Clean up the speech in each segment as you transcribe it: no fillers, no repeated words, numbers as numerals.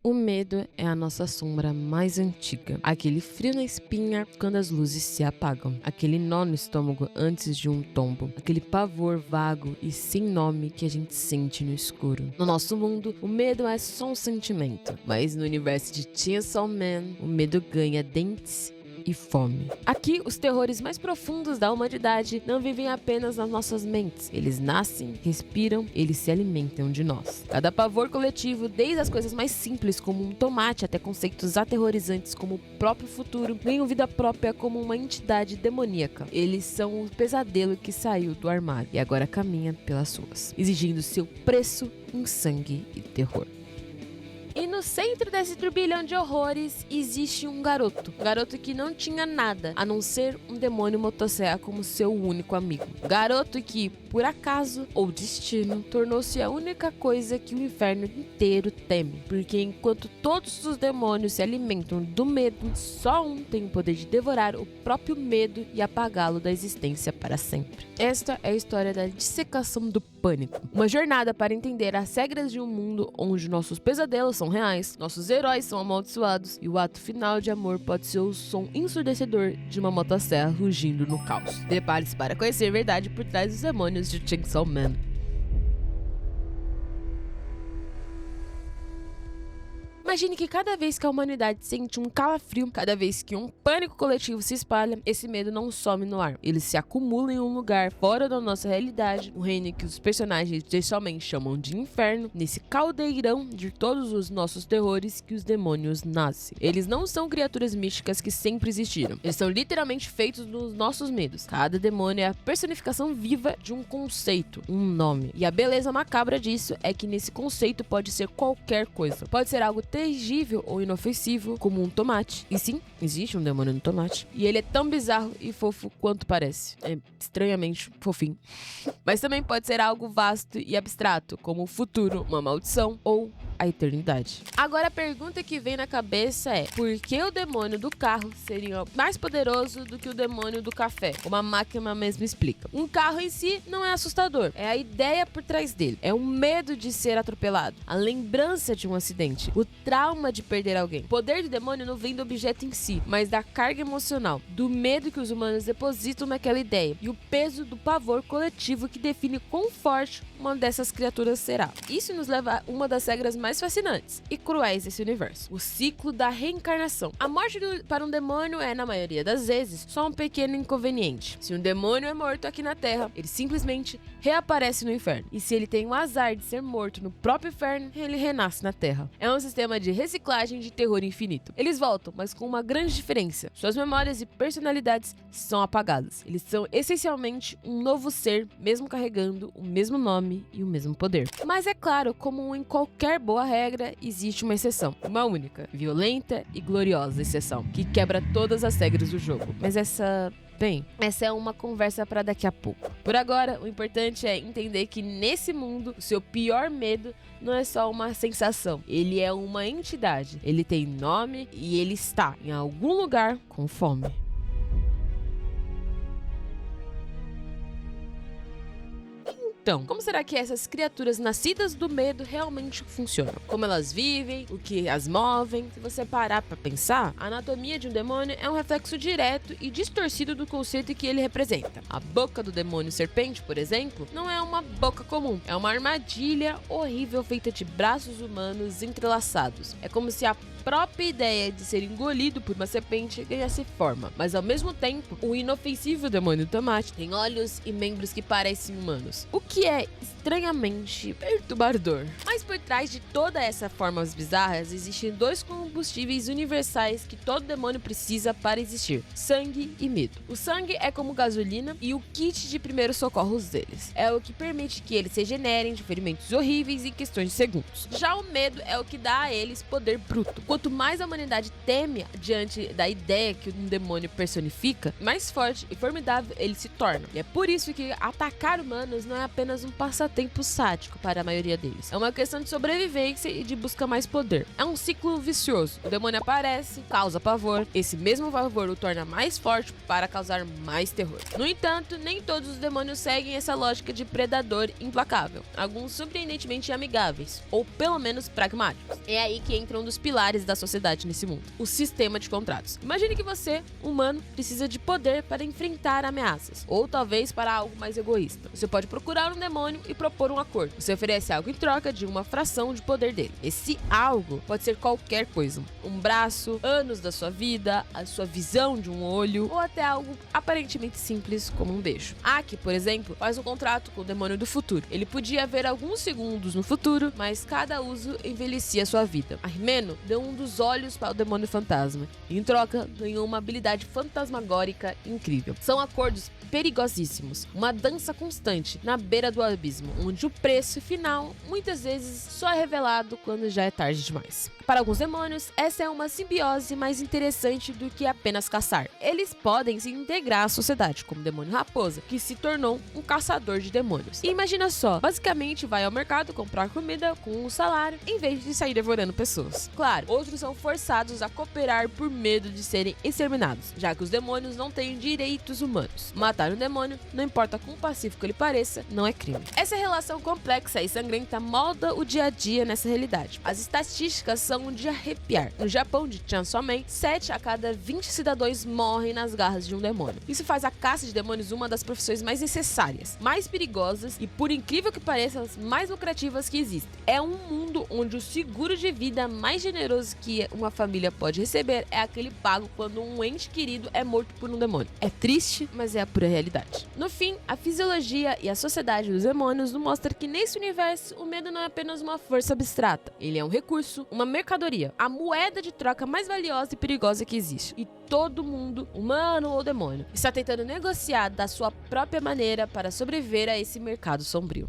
O medo é a nossa sombra mais antiga, aquele frio na espinha quando as luzes se apagam, aquele nó no estômago antes de um tombo, aquele pavor vago e sem nome que a gente sente no escuro. No nosso mundo, o medo é só um sentimento, mas no universo de Chainsaw Man, o medo ganha dentes e fome. Aqui, os terrores mais profundos da humanidade não vivem apenas nas nossas mentes. Eles nascem, respiram, eles se alimentam de nós. Cada pavor coletivo, desde as coisas mais simples como um tomate até conceitos aterrorizantes como o próprio futuro, ganham vida própria como uma entidade demoníaca. Eles são o pesadelo que saiu do armário e agora caminha pelas ruas, exigindo seu preço em sangue e terror. E no centro desse turbilhão de horrores existe um garoto que não tinha nada a não ser um demônio motosserra como seu único amigo. Garoto que, por acaso ou destino, tornou-se a única coisa que o inferno inteiro teme. Porque enquanto todos os demônios se alimentam do medo, só um tem o poder de devorar o próprio medo e apagá-lo da existência para sempre. Esta é a história da dissecação do pânico. Uma jornada para entender as regras de um mundo onde nossos pesadelos são reais, nossos heróis são amaldiçoados e o ato final de amor pode ser o som ensurdecedor de uma motosserra rugindo no caos. Prepare-se para conhecer a verdade por trás dos demônios de Chainsaw Man. Imagine que cada vez que a humanidade sente um calafrio, cada vez que um pânico coletivo se espalha, esse medo não some no ar. Ele se acumula em um lugar fora da nossa realidade, um reino que os personagens textualmente chamam de inferno, nesse caldeirão de todos os nossos terrores que os demônios nascem. Eles não são criaturas místicas que sempre existiram. Eles são literalmente feitos dos nossos medos. Cada demônio é a personificação viva de um conceito, um nome. E a beleza macabra disso é que nesse conceito pode ser qualquer coisa. Pode ser algo terrível ou inofensivo, como um tomate. E sim, existe um demônio no tomate. E ele é tão bizarro e fofo quanto parece. É estranhamente fofinho. Mas também pode ser algo vasto e abstrato, como o futuro, uma maldição ou a eternidade. Agora a pergunta que vem na cabeça é: por que o demônio do carro seria mais poderoso do que o demônio do café? Como a máquina mesmo explica. Um carro em si não é assustador, é a ideia por trás dele. É o medo de ser atropelado, a lembrança de um acidente, o trauma de perder alguém. O poder do demônio não vem do objeto em si, mas da carga emocional, do medo que os humanos depositam naquela ideia e o peso do pavor coletivo que define quão forte uma dessas criaturas será. Isso nos leva a uma das regras mais fascinantes e cruéis desse universo: o ciclo da reencarnação. A morte para um demônio é, na maioria das vezes, só um pequeno inconveniente. Se um demônio é morto aqui na Terra, ele simplesmente reaparece no inferno. E se ele tem o azar de ser morto no próprio inferno, ele renasce na Terra. É um sistema de reciclagem de terror infinito. Eles voltam, mas com uma grande diferença: suas memórias e personalidades são apagadas. Eles são essencialmente um novo ser, mesmo carregando o mesmo nome e o mesmo poder. Mas é claro, como em qualquer boa regra, existe uma exceção. Uma única, violenta e gloriosa exceção, que quebra todas as regras do jogo. Mas essa é uma conversa para daqui a pouco. Por agora, o importante é entender que nesse mundo, o seu pior medo não é só uma sensação. Ele é uma entidade. Ele tem nome e ele está em algum lugar com fome. Então, como será que essas criaturas nascidas do medo realmente funcionam? Como elas vivem, o que as movem? Se você parar pra pensar, a anatomia de um demônio é um reflexo direto e distorcido do conceito que ele representa. A boca do demônio serpente, por exemplo, não é uma boca comum, é uma armadilha horrível feita de braços humanos entrelaçados. É como se a própria ideia de ser engolido por uma serpente ganhasse forma, mas ao mesmo tempo, o inofensivo demônio do tomate tem olhos e membros que parecem humanos, o que é estranhamente perturbador. Mas por trás de todas essas formas bizarras, existem dois combustíveis universais que todo demônio precisa para existir: sangue e medo. O sangue é como gasolina e o kit de primeiros socorros deles. É o que permite que eles se regenerem de ferimentos horríveis em questões de segundos. Já o medo é o que dá a eles poder bruto. quanto mais a humanidade teme diante da ideia que um demônio personifica, mais forte e formidável ele se torna. E é por isso que atacar humanos não é apenas um passatempo sádico para a maioria deles. É uma questão de sobrevivência e de busca mais poder. É um ciclo vicioso. O demônio aparece, causa pavor. Esse mesmo pavor o torna mais forte para causar mais terror. No entanto, nem todos os demônios seguem essa lógica de predador implacável. Alguns surpreendentemente amigáveis, ou pelo menos pragmáticos. É aí que entra um dos pilares da sociedade nesse mundo: o sistema de contratos. Imagine que você, humano, precisa de poder para enfrentar ameaças, ou talvez para algo mais egoísta. Você pode procurar um demônio e propor um acordo. Você oferece algo em troca de uma fração de poder dele. Esse algo pode ser qualquer coisa: um braço, anos da sua vida, a sua visão de um olho, ou até algo aparentemente simples como um beijo. Aki, por exemplo, faz um contrato com o demônio do futuro. Ele podia ver alguns segundos no futuro, mas cada uso envelhecia sua vida. Armeno deu um dos olhos para o demônio fantasma e, em troca, ganhou uma habilidade fantasmagórica incrível. São acordos perigosíssimos, uma dança constante na beira do abismo, onde o preço final muitas vezes só é revelado quando já é tarde demais. Para alguns demônios, essa é uma simbiose mais interessante do que apenas caçar. Eles podem se integrar à sociedade, como o demônio raposa, que se tornou um caçador de demônios. E imagina só, basicamente vai ao mercado comprar comida com um salário, em vez de sair devorando pessoas. Claro, outros são forçados a cooperar por medo de serem exterminados, já que os demônios não têm direitos humanos. Matar um demônio, não importa quão pacífico ele pareça, não é crime. Essa relação complexa e sangrenta molda o dia a dia nessa realidade. As estatísticas são de arrepiar. No Japão de Chainsaw Man, 7 a cada 20 cidadãos morrem nas garras de um demônio. Isso faz a caça de demônios uma das profissões mais necessárias, mais perigosas e, por incrível que pareça, as mais lucrativas que existem. É um mundo onde o seguro de vida mais generoso que uma família pode receber é aquele pago quando um ente querido é morto por um demônio. É triste, mas é a pura realidade. No fim, a fisiologia e a sociedade dos demônios nos mostra que nesse universo o medo não é apenas uma força abstrata. Ele é um recurso, uma mercadoria, a moeda de troca mais valiosa e perigosa que existe. E todo mundo, humano ou demônio, está tentando negociar da sua própria maneira para sobreviver a esse mercado sombrio.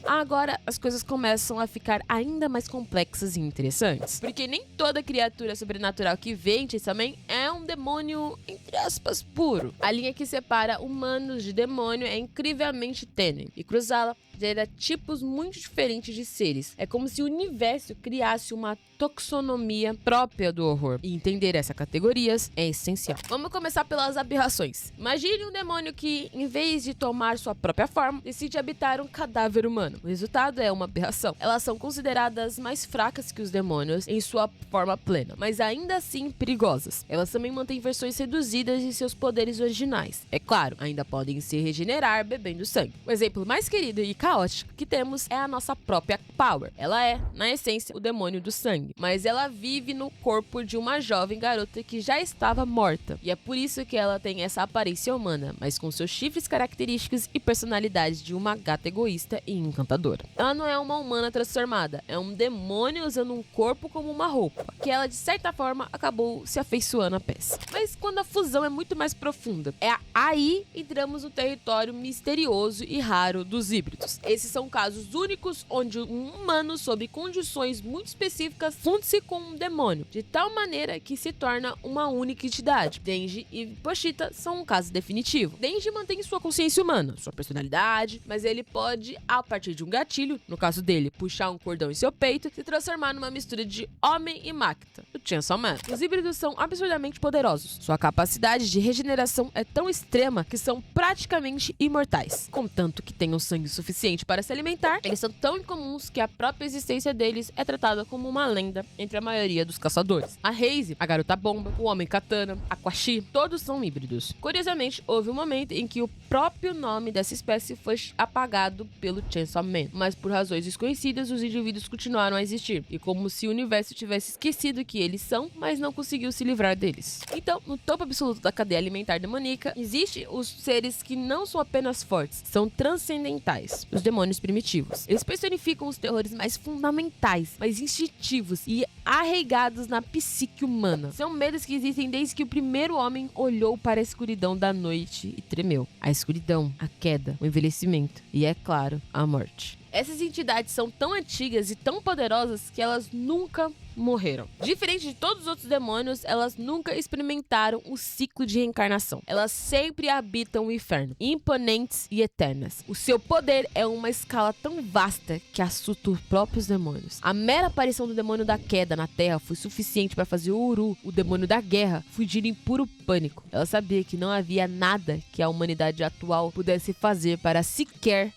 Agora as coisas começam a ficar ainda mais complexas e interessantes, porque nem toda criatura sobrenatural que vem também é um demônio, entre aspas, puro. A linha que separa humanos de demônio é incrivelmente tênue, e cruzá-la gera tipos muito diferentes de seres. É como se o universo criasse uma taxonomia própria do horror, e entender essas categorias é essencial. Vamos começar pelas aberrações. Imagine um demônio que, em vez de tomar sua própria forma, decide habitar um cadáver humano. O resultado é uma aberração. Elas são consideradas mais fracas que os demônios em sua forma plena, mas ainda assim perigosas. Elas também mantêm versões reduzidas de seus poderes originais. É claro, ainda podem se regenerar bebendo sangue. O exemplo mais querido e caótico que temos é a nossa própria Power. Ela é, na essência, o demônio do sangue, mas ela vive no corpo de uma jovem garota que já estava morta. E é por isso que ela tem essa aparência humana, mas com seus chifres característicos e personalidade de uma gata egoísta e encantadora. Ela não é uma humana transformada, é um demônio usando um corpo como uma roupa, que ela de certa forma acabou se afeiçoando à peça. Mas quando a fusão é muito mais profunda, aí entramos no território misterioso e raro dos híbridos. Esses são casos únicos onde um humano, sob condições muito específicas, funde-se com um demônio, de tal maneira que se torna uma única entidade. Denji e Pochita são um caso definitivo. Denji mantém sua consciência humana, sua personalidade, mas ele pode, a partir de um gatilho, no caso dele, puxar um cordão em seu peito, se transformar numa mistura de homem e máquina, o Chainsaw Man. Os híbridos são absurdamente poderosos. Sua capacidade de regeneração é tão extrema que são praticamente imortais. Contanto que tenham sangue suficiente para se alimentar, eles são tão incomuns que a própria existência deles é tratada como uma lenda entre a maioria dos caçadores. A Haze, a garota bomba, o homem katana, a Kwashi, todos são híbridos. Curiosamente, houve um momento em que o próprio nome dessa espécie foi apagado pelo Chainsaw Man, mas por razões desconhecidas os indivíduos continuaram a existir, e como se o universo tivesse esquecido que eles são, mas não conseguiu se livrar deles. Então, no topo absoluto da cadeia alimentar demoníaca, existem os seres que não são apenas fortes, são transcendentais, os demônios primitivos. Eles personificam os terrores mais fundamentais, mais instintivos e arraigados na psique humana. São medos que existem desde que o primeiro homem olhou para a escuridão da noite e tremeu. A escuridão, a queda, o envelhecimento e, é claro, a morte. Essas entidades são tão antigas e tão poderosas que elas nunca morreram. Diferente de todos os outros demônios, elas nunca experimentaram o ciclo de reencarnação. Elas sempre habitam o inferno, imponentes e eternas. O seu poder é uma escala tão vasta que assusta os próprios demônios. A mera aparição do demônio da queda na Terra foi suficiente para fazer o Uru, o demônio da guerra, fugir em puro pânico. Ela sabia que não havia nada que a humanidade atual pudesse fazer para sequer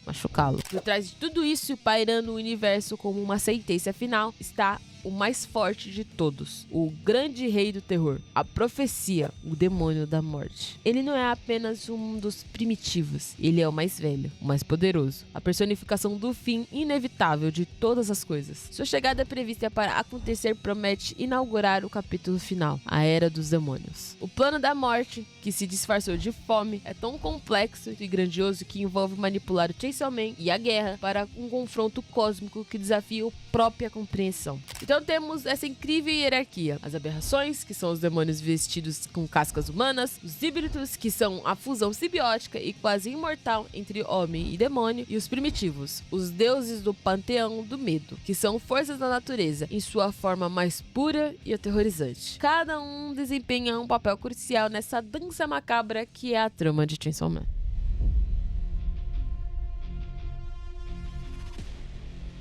machucá-lo. Por trás de tudo isso, pairando o universo como uma sentença final, está o mais forte de todos, o grande rei do terror, a profecia, o demônio da morte. Ele não é apenas um dos primitivos, ele é o mais velho, o mais poderoso, a personificação do fim inevitável de todas as coisas. Sua chegada prevista para acontecer promete inaugurar o capítulo final, a Era dos Demônios. O plano da morte, que se disfarçou de fome, é tão complexo e grandioso que envolve manipular o Chainsaw Man e a guerra para um confronto cósmico que desafia a própria compreensão. Então temos essa incrível hierarquia. As aberrações, que são os demônios vestidos com cascas humanas, os híbridos, que são a fusão simbiótica e quase imortal entre homem e demônio, e os primitivos, os deuses do panteão do medo, que são forças da natureza em sua forma mais pura e aterrorizante. Cada um desempenha um papel crucial nessa dança macabra que é a trama de Chainsaw Man.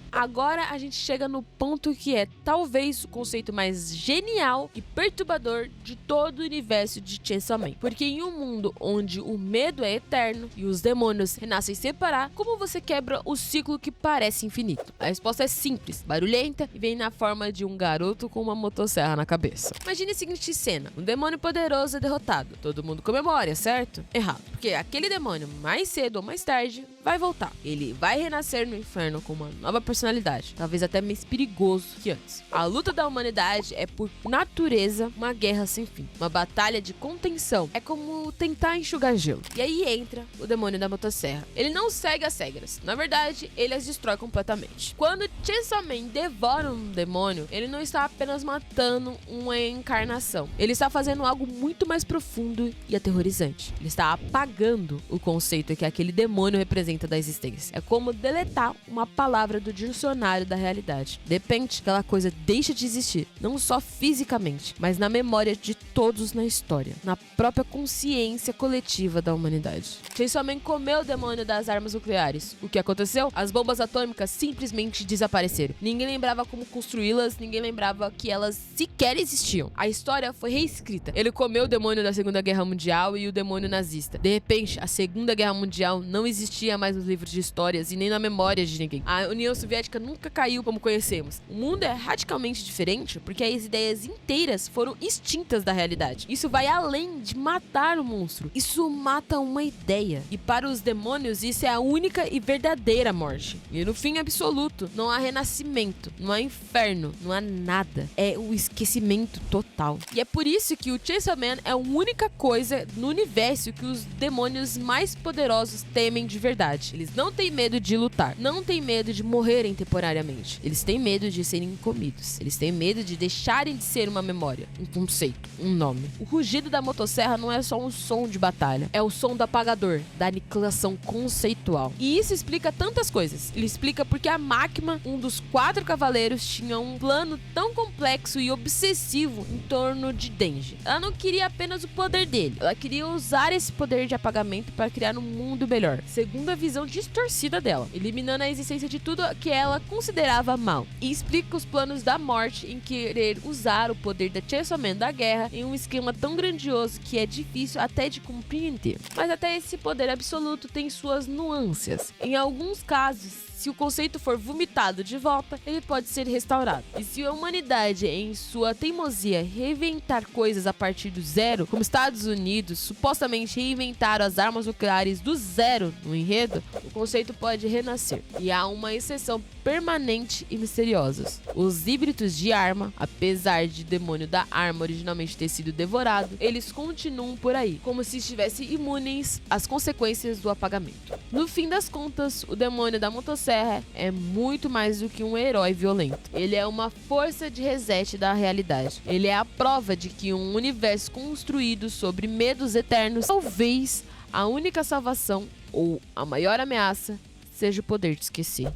Agora a gente chega no ponto que é talvez o conceito mais genial e perturbador de todo o universo de Chainsaw Man. Porque em um mundo onde o medo é eterno e os demônios renascem sem parar, como você quebra o ciclo que parece infinito? A resposta é simples, barulhenta e vem na forma de um garoto com uma motosserra na cabeça. Imagine a seguinte cena: um demônio poderoso é derrotado. Todo mundo comemora, certo? Errado. Porque aquele demônio, mais cedo ou mais tarde, vai voltar. Ele vai renascer no inferno com uma nova personalidade, talvez até mais perigoso que antes. A luta da humanidade é, por natureza, uma guerra sem fim, uma batalha de contenção. É como tentar enxugar gelo. E aí entra o demônio da motosserra. Ele não segue as regras, na verdade, ele as destrói completamente. Quando Chainsaw Man devora um demônio, ele não está apenas matando uma encarnação, ele está fazendo algo muito mais profundo e aterrorizante. Ele está apagando o conceito que aquele demônio representa da existência. É como deletar uma palavra do dicionário da realidade. De repente, aquela coisa deixa de existir, não só fisicamente, mas na memória de todos na história, na própria consciência coletiva da humanidade. Chainsaw Man comeu o demônio das armas nucleares. O que aconteceu? As bombas atômicas simplesmente desapareceram. Ninguém lembrava como construí-las, ninguém lembrava que elas sequer existiam. A história foi reescrita. Ele comeu o demônio da Segunda Guerra Mundial e o demônio nazista. De repente, a Segunda Guerra Mundial não existia mais nos livros de histórias e nem na memória de ninguém. A União Soviética nunca caiu como conhecemos. O mundo é radicalmente diferente porque as ideias inteiras foram extintas da realidade. Isso vai além de matar o monstro. Isso mata uma ideia. E para os demônios, isso é a única e verdadeira morte. E no fim absoluto, não há renascimento, não há inferno, não há nada. É o esquecimento total. E é por isso que o Chainsaw Man é a única coisa no universo que os demônios mais poderosos temem de verdade. Eles não têm medo de lutar, não têm medo de morrerem temporariamente. Eles têm medo de serem comidos. Eles têm medo de deixarem de ser uma memória, um conceito, um nome. O rugido da motosserra não é só um som de batalha, é o som do apagador, da aniquilação conceitual. E isso explica tantas coisas. Ele explica porque a Máquina, um dos 4 cavaleiros, tinha um plano tão complexo e obsessivo em torno de Denji. Ela não queria apenas o poder dele, ela queria usar esse poder de apagamento para criar um mundo melhor, segundo a visão distorcida dela, eliminando a existência de tudo que ela considerava mal. E explica os planos da morte em querer usar o poder da Chainsaw Man da guerra em um esquema tão grandioso que é difícil até de compreender. Mas até esse poder absoluto tem suas nuances. Em alguns casos, se o conceito for vomitado de volta, ele pode ser restaurado. E se a humanidade, em sua teimosia, reinventar coisas a partir do zero, como Estados Unidos supostamente reinventaram as armas nucleares do zero no enredo, o conceito pode renascer. E há uma exceção permanente e misteriosa. Os híbridos de arma, apesar de demônio da arma originalmente ter sido devorado, eles continuam por aí, como se estivessem imunes às consequências do apagamento. No fim das contas, o demônio da motosserra é muito mais do que um herói violento. Ele é uma força de reset da realidade. Ele é a prova de que um universo construído sobre medos eternos, talvez a única salvação ou a maior ameaça, seja o poder de esquecer.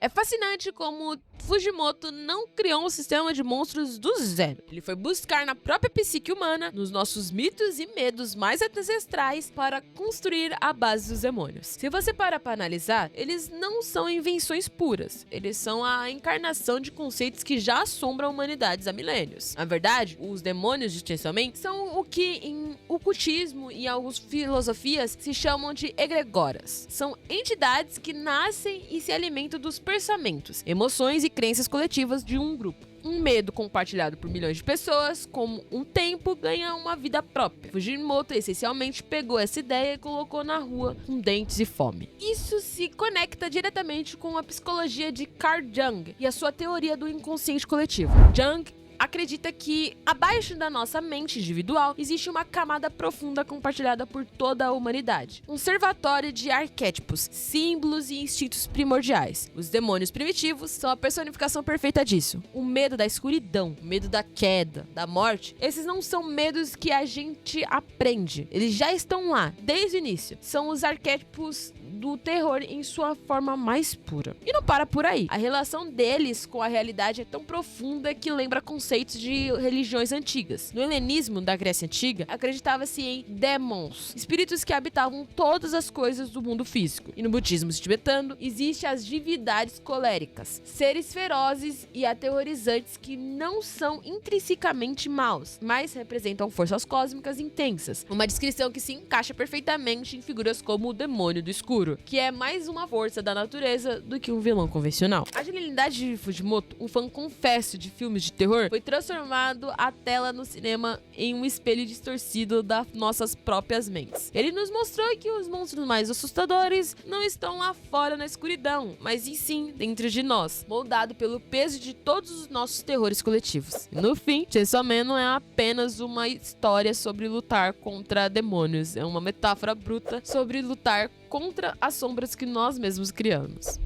É fascinante como Fujimoto não criou um sistema de monstros do zero. Ele foi buscar na própria psique humana, nos nossos mitos e medos mais ancestrais, para construir a base dos demônios. Se você parar para analisar, eles não são invenções puras. Eles são a encarnação de conceitos que já assombram humanidades há milênios. Na verdade, os demônios de Chainsaw Man são o que em ocultismo e algumas filosofias se chamam de egregoras. São entidades que nascem e se alimentam dos pensamentos, emoções e crenças coletivas de um grupo. Um medo compartilhado por milhões de pessoas, como um tempo, ganha uma vida própria. Fujimoto essencialmente pegou essa ideia e colocou na rua com dentes e fome. Isso se conecta diretamente com a psicologia de Carl Jung e a sua teoria do inconsciente coletivo. Jung acredita que abaixo da nossa mente individual existe uma camada profunda compartilhada por toda a humanidade. Um servatório de arquétipos, símbolos e instintos primordiais. Os demônios primitivos são a personificação perfeita disso. O medo da escuridão, o medo da queda, da morte, esses não são medos que a gente aprende. Eles já estão lá, desde o início. São os arquétipos do terror em sua forma mais pura. E não para por aí. A relação deles com a realidade é tão profunda que lembra conceitos de religiões antigas. No helenismo da Grécia Antiga, acreditava-se em demons, espíritos que habitavam todas as coisas do mundo físico. E no budismo tibetano, existem as divindades coléricas, seres ferozes e aterrorizantes que não são intrinsecamente maus, mas representam forças cósmicas intensas. Uma descrição que se encaixa perfeitamente em figuras como o demônio do escuro, que é mais uma força da natureza do que um vilão convencional. A genialidade de Fujimoto, um fã confesso de filmes de terror, foi transformado a tela no cinema em um espelho distorcido das nossas próprias mentes. Ele nos mostrou que os monstros mais assustadores não estão lá fora na escuridão, mas sim dentro de nós, moldado pelo peso de todos os nossos terrores coletivos. E no fim, Chainsaw Man não é apenas uma história sobre lutar contra demônios, é uma metáfora bruta sobre lutar contra as sombras que nós mesmos criamos.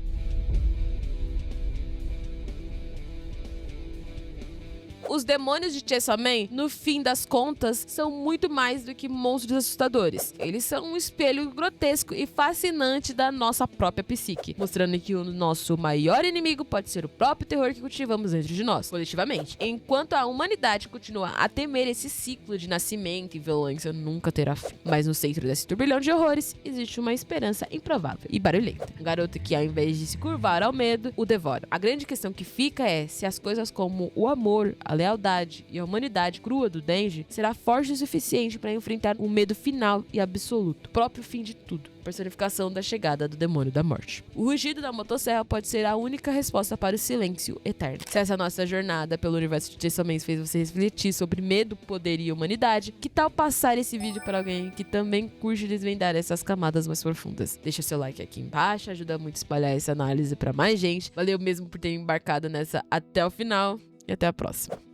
Os demônios de Chainsaw Man, no fim das contas, são muito mais do que monstros assustadores. Eles são um espelho grotesco e fascinante da nossa própria psique, mostrando que o nosso maior inimigo pode ser o próprio terror que cultivamos dentro de nós, coletivamente. Enquanto a humanidade continua a temer esse ciclo de nascimento e violência nunca terá fim. Mas no centro desse turbilhão de horrores, existe uma esperança improvável e barulhenta. Um garoto que, ao invés de se curvar ao medo, o devora. A grande questão que fica é se as coisas como o amor, a lealdade e a humanidade crua do Denji será forte o suficiente para enfrentar o medo final e absoluto, próprio fim de tudo, personificação da chegada do demônio da morte. O rugido da motosserra pode ser a única resposta para o silêncio eterno. Se essa nossa jornada pelo universo de Chainsaw Man fez você refletir sobre medo, poder e humanidade, que tal passar esse vídeo para alguém que também curte desvendar essas camadas mais profundas? Deixa seu like aqui embaixo, ajuda muito a espalhar essa análise para mais gente. Valeu mesmo por ter embarcado nessa até o final e até a próxima.